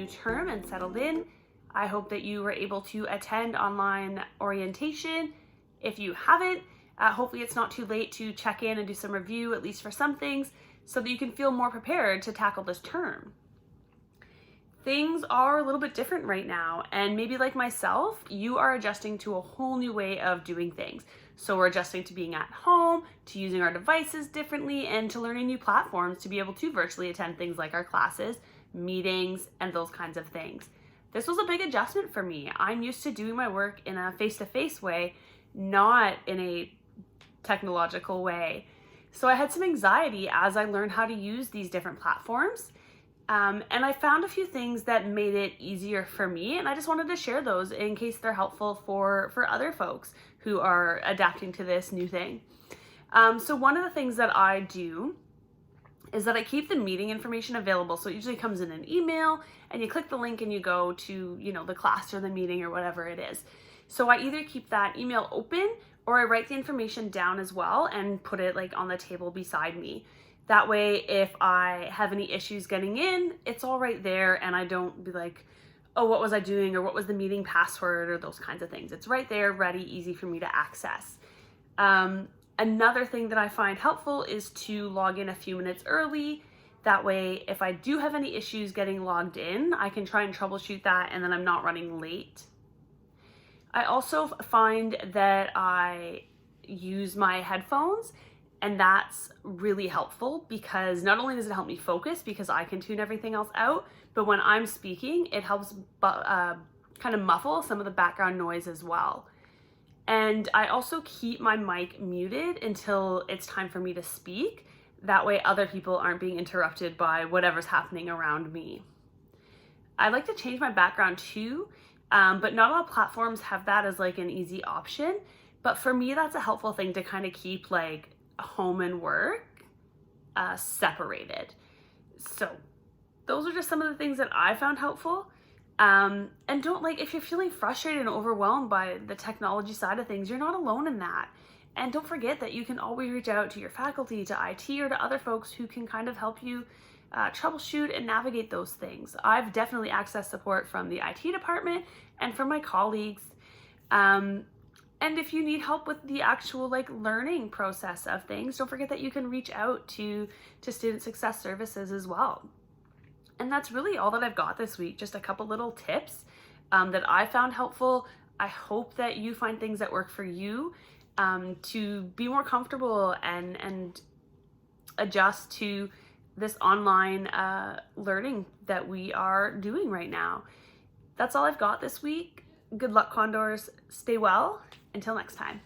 new term and settled in. I hope that you were able to attend online orientation. If you haven't, hopefully it's not too late to check in and do some review, at least for some things, so that you can feel more prepared to tackle this term. Things are a little bit different right now, and maybe like myself, you are adjusting to a whole new way of doing things. So we're adjusting to being at home, to using our devices differently, and to learning new platforms to be able to virtually attend things like our classes, meetings, and those kinds of things. This was a big adjustment for me. I'm used to doing my work in a face-to-face way, not in a technological way. So I had some anxiety as I learned how to use these different platforms. And I found a few things that made it easier for me, and I just wanted to share those in case they're helpful for other folks who are adapting to this new thing. So one of the things that I do is that I keep the meeting information available. So it usually comes in an email, and you click the link and you go to, the class or the meeting or whatever it is. So I either keep that email open or I write the information down as well and put it on the table beside me. That way, if I have any issues getting in, it's all right there, and I don't be like, oh, what was I doing, or what was the meeting password, or those kinds of things. It's right there, ready, easy for me to access. Another thing that I find helpful is to log in a few minutes early. That way, if I do have any issues getting logged in, I can try and troubleshoot that, and then I'm not running late. I also find that I use my headphones, and that's really helpful because not only does it help me focus because I can tune everything else out, but when I'm speaking, it helps kind of muffle some of the background noise as well. And I also keep my mic muted until it's time for me to speak. That way other people aren't being interrupted by whatever's happening around me. I like to change my background too, but not all platforms have that as an easy option. But for me, that's a helpful thing to kind of keep home and work separated. So those are just some of the things that I found helpful. And don't if you're feeling frustrated and overwhelmed by the technology side of things, you're not alone in that. And don't forget that you can always reach out to your faculty, to IT, or to other folks who can kind of help you troubleshoot and navigate those things. I've definitely accessed support from the IT department and from my colleagues. And if you need help with the actual learning process of things, don't forget that you can reach out to Student Success Services as well. And that's really all that I've got this week. Just a couple little tips that I found helpful. I hope that you find things that work for you to be more comfortable and adjust to this online learning that we are doing right now. That's all I've got this week. Good luck, Condors. Stay well. Until next time.